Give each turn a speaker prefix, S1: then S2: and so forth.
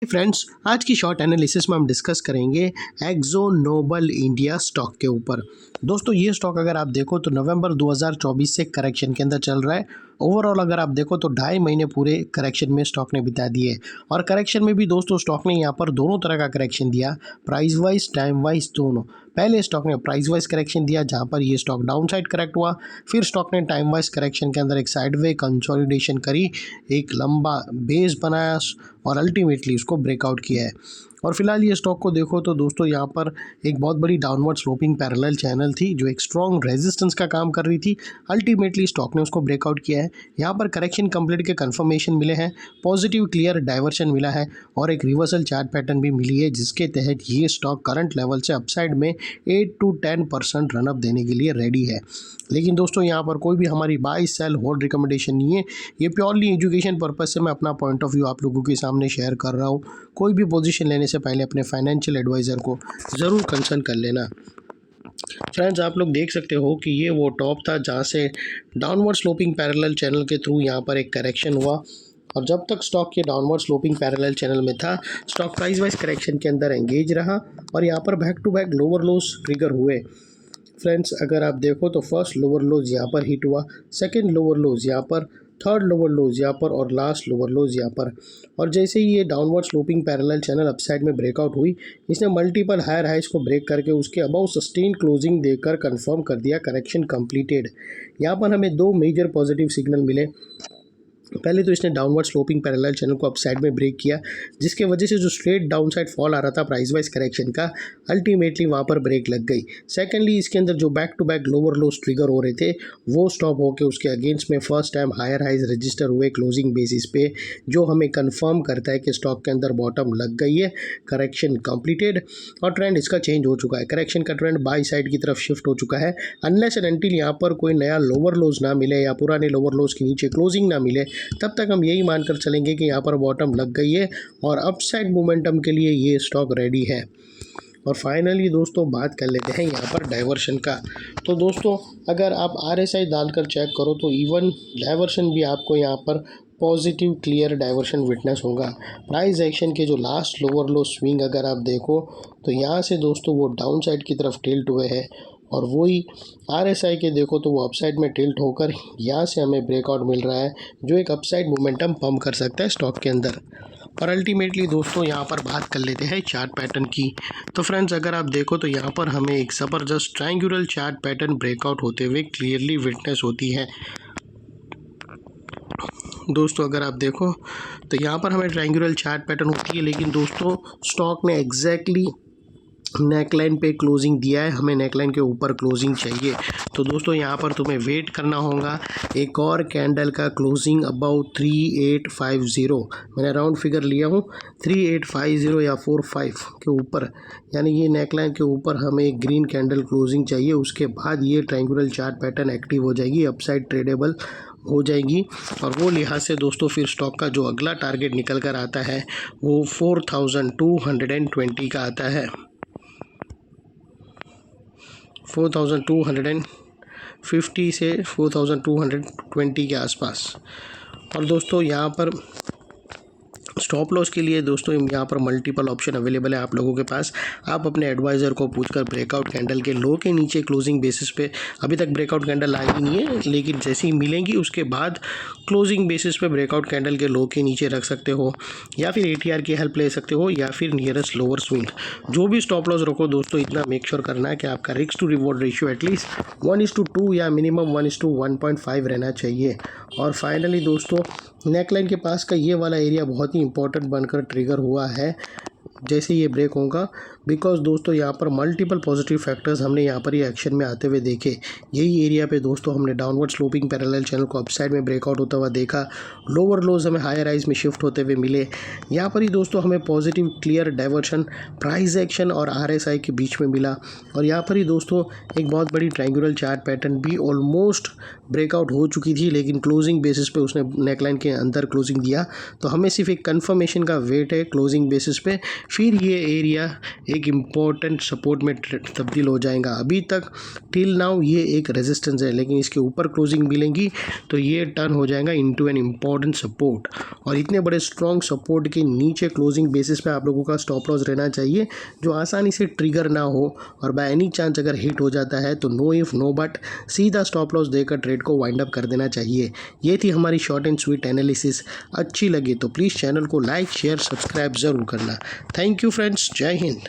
S1: Friends, आज की short analysis में हम डिस्कस करेंगे एक्जो नोबल इंडिया स्टॉक के ऊपर। दोस्तों, ये स्टॉक अगर आप देखो तो नवंबर 2024 से करेक्शन के अंदर चल रहा है। ओवरऑल अगर आप देखो तो 2.5 महीने पूरे करेक्शन में स्टॉक ने बिता दिए और करेक्शन में भी दोस्तों स्टॉक ने यहाँ पर दोनों तरह का करेक्शन दिया, प्राइस वाइज टाइम वाइज दोनों। पहले स्टॉक ने प्राइस वाइज करेक्शन दिया जहाँ पर ये स्टॉक डाउन साइड करेक्ट हुआ, फिर स्टॉक ने टाइम वाइज करेक्शन के अंदर एक साइडवे कंसोलिडेशन करी, एक लंबा बेस बनाया और अल्टीमेटली उसको ब्रेकआउट किया है। और फिलहाल ये स्टॉक को देखो तो दोस्तों यहाँ पर एक बहुत बड़ी डाउनवर्ड स्लोपिंग पैरेलल चैनल थी जो एक स्ट्रॉन्ग रेजिस्टेंस का काम कर रही थी। अल्टीमेटली स्टॉक ने उसको ब्रेकआउट किया है। यहाँ पर करेक्शन कंप्लीट के कंफर्मेशन मिले हैं, पॉजिटिव क्लियर डाइवर्शन मिला है और एक रिवर्सल चार्ट पैटर्न भी मिली है जिसके तहत ये स्टॉक करंट लेवल से अपसाइड में 8 to 10% रनअप देने के लिए रेडी है। लेकिन दोस्तों यहाँ पर कोई भी हमारी बाय सेल होल्ड रिकमेंडेशन नहीं है, ये प्योरली एजुकेशन पर्पज से मैं अपना पॉइंट ऑफ व्यू आप लोगों के सामने शेयर कर रहा हूँ। कोई भी पोजीशन लेने से पहले अपने फाइनेंशियल एडवाइज़र को ज़रूर कंसल्ट कर लेना। फ्रेंड्स, आप लोग देख सकते हो कि ये वो टॉप था जहाँ से डाउनवर्ड स्लोपिंग पैरेलल चैनल के थ्रू यहाँ पर एक करेक्शन हुआ और जब तक स्टॉक ये डाउनवर्ड स्लोपिंग पैरेलल चैनल में था स्टॉक प्राइस वाइज करेक्शन के अंदर एंगेज रहा और यहाँ पर back to back lower lows trigger हुए। फ्रेंड्स, अगर आप देखो तो फर्स्ट लोअर लोज यहाँ पर हिट हुआ, सेकंड लोअर लोज यहाँ पर, थर्ड लोअर लोज यहाँ पर और लास्ट लोअर लोज यहाँ पर। और जैसे ही ये downward sloping parallel channel upside में ब्रेकआउट हुई, इसने मल्टीपल हायर हाइज को ब्रेक करके उसके अबाउ सस्टेन क्लोजिंग देकर कंफर्म कर दिया करेक्शन कंप्लीटेड। यहाँ पर हमें दो मेजर पॉजिटिव सिग्नल मिले। पहले तो इसने डाउनवर्ड स्लोपिंग पैरेलल चैनल को अपसाइड में ब्रेक किया जिसके वजह से जो स्ट्रेट डाउन साइड फॉल आ रहा था प्राइस वाइज करेक्शन का, अल्टीमेटली वहाँ पर ब्रेक लग गई। सेकेंडली, इसके अंदर जो back to back lower lows trigger हो रहे थे वो स्टॉप होकर उसके अगेंस्ट में first time higher highs register हुए क्लोजिंग बेसिस पे, जो हमें कंफर्म करता है कि स्टॉक के अंदर बॉटम लग गई है, करेक्शन कंप्लीटेड और ट्रेंड इसका चेंज हो चुका है। करेक्शन का ट्रेंड बाई साइड की तरफ शिफ्ट हो चुका है। अनलेस एंड अनटिल यहाँ पर कोई नया लोअर लोज ना मिले या पुराने लोअर लोज के नीचे क्लोजिंग ना मिले, तब तक हम यही मानकर चलेंगे कि यहाँ पर बॉटम लग गई है और अपसाइड मोमेंटम के लिए ये स्टॉक रेडी है। और फाइनली दोस्तों बात कर लेते हैं यहाँ पर डाइवर्शन का। तो दोस्तों अगर आप RSI डालकर चेक करो तो इवन डाइवर्शन भी आपको यहाँ पर पॉजिटिव क्लियर डाइवर्शन विटनेस होगा। प्राइस एक्शन के जो लास्ट लोअर लो स्विंग अगर आप देखो तो यहाँ से दोस्तों वो डाउन साइड की तरफ टिल्ट हुए हैं और वही RSI के देखो तो वो अपसाइड में टिल्ट होकर यहाँ से हमें ब्रेकआउट मिल रहा है जो एक अपसाइड मोमेंटम पंप कर सकता है स्टॉक के अंदर। और अल्टीमेटली दोस्तों यहाँ पर बात कर लेते हैं चार्ट पैटर्न की। तो फ्रेंड्स, अगर आप देखो तो यहाँ पर हमें एक ज़बरदस्त ट्रायंगुलर चार्ट पैटर्न ब्रेकआउट होते हुए क्लियरली विटनेस होती है। दोस्तों अगर आप देखो तो यहाँ पर हमें ट्रायंगुलर चार्ट पैटर्न होती है, लेकिन दोस्तों स्टॉक ने एग्जैक्टली नेकलाइन पे क्लोजिंग दिया है, हमें नेकलाइन के ऊपर क्लोजिंग चाहिए। तो दोस्तों यहाँ पर तुम्हें वेट करना होगा एक और कैंडल का क्लोजिंग अबाउट 3850, मैंने राउंड फिगर लिया हूँ 3850 या 45 के ऊपर, यानी ये नेकलाइन के ऊपर हमें एक ग्रीन कैंडल क्लोजिंग चाहिए। उसके बाद ये ट्रायंगुलर चार्ट पैटर्न एक्टिव हो जाएगी, अपसाइड ट्रेडेबल हो जाएगी और वो लिहाज से दोस्तों फिर स्टॉक का जो अगला टारगेट निकल कर आता है वो 4220 का आता है, 4250 से 4220 के आसपास। और दोस्तों यहाँ पर स्टॉप लॉस के लिए दोस्तों यहाँ पर मल्टीपल ऑप्शन अवेलेबल है आप लोगों के पास। आप अपने एडवाइज़र को पूछकर ब्रेकआउट कैंडल के लो के नीचे क्लोजिंग बेसिस पे, अभी तक ब्रेकआउट कैंडल आई नहीं है लेकिन जैसे ही मिलेंगी उसके बाद क्लोजिंग बेसिस पे ब्रेकआउट कैंडल के लो के नीचे रख सकते हो या फिर ATR की हेल्प ले सकते हो या फिर नियरेस्ट लोअर स्विंग। जो भी स्टॉप लॉस रखो दोस्तों इतना मेक श्योर करना है कि आपका risk to reward ratio at least 1:2 या मिनिमम 1:1.5 रहना चाहिए। और फाइनली दोस्तों नेकलाइन के पास का ये वाला एरिया बहुत ही इंपॉर्टेंट बनकर ट्रिगर हुआ है जैसे ये ब्रेक होगा, बिकॉज दोस्तों यहाँ पर मल्टीपल पॉजिटिव फैक्टर्स हमने यहाँ पर ये एक्शन में आते हुए देखे। यही एरिया पे दोस्तों हमने डाउनवर्ड स्लोपिंग पैरेलल चैनल को अपसाइड में ब्रेकआउट होता हुआ देखा, लोअर लोज हमें हायर हाइज में शिफ्ट होते हुए मिले। यहाँ पर ही दोस्तों हमें positive clear diversion price action और RSI के बीच में मिला और यहाँ पर ही दोस्तों एक बहुत बड़ी ट्रायंगुलर चार्ट पैटर्न भी ऑलमोस्ट ब्रेकआउट हो चुकी थी, लेकिन क्लोजिंग बेसिस पे उसने नेकलाइन के अंदर क्लोजिंग दिया। तो हमें सिर्फ एक कंफर्मेशन का वेट है क्लोजिंग बेसिस पे, फिर ये एरिया एक इम्पोर्टेंट सपोर्ट में तब्दील हो जाएगा। अभी तक टिल नाउ ये एक रेजिस्टेंस है, लेकिन इसके ऊपर क्लोजिंग मिलेंगी तो ये टर्न हो जाएगा इनटू एन इम्पॉर्टेंट सपोर्ट। और इतने बड़े स्ट्रॉन्ग सपोर्ट के नीचे क्लोजिंग बेसिस पे आप लोगों का स्टॉप लॉस रहना चाहिए, जो आसानी से ट्रिगर ना हो, और बाय एनी चांस अगर हिट हो जाता है तो नो इफ़ नो बट सीधा स्टॉप लॉस देकर ट्रेड को वाइंड अप कर देना चाहिए। ये थी हमारी शॉर्ट एंड स्वीट एनालिसिस। अच्छी लगी तो प्लीज़ चैनल को लाइक शेयर सब्सक्राइब ज़रूर करना। थैंक यू फ्रेंड्स, जय हिंद।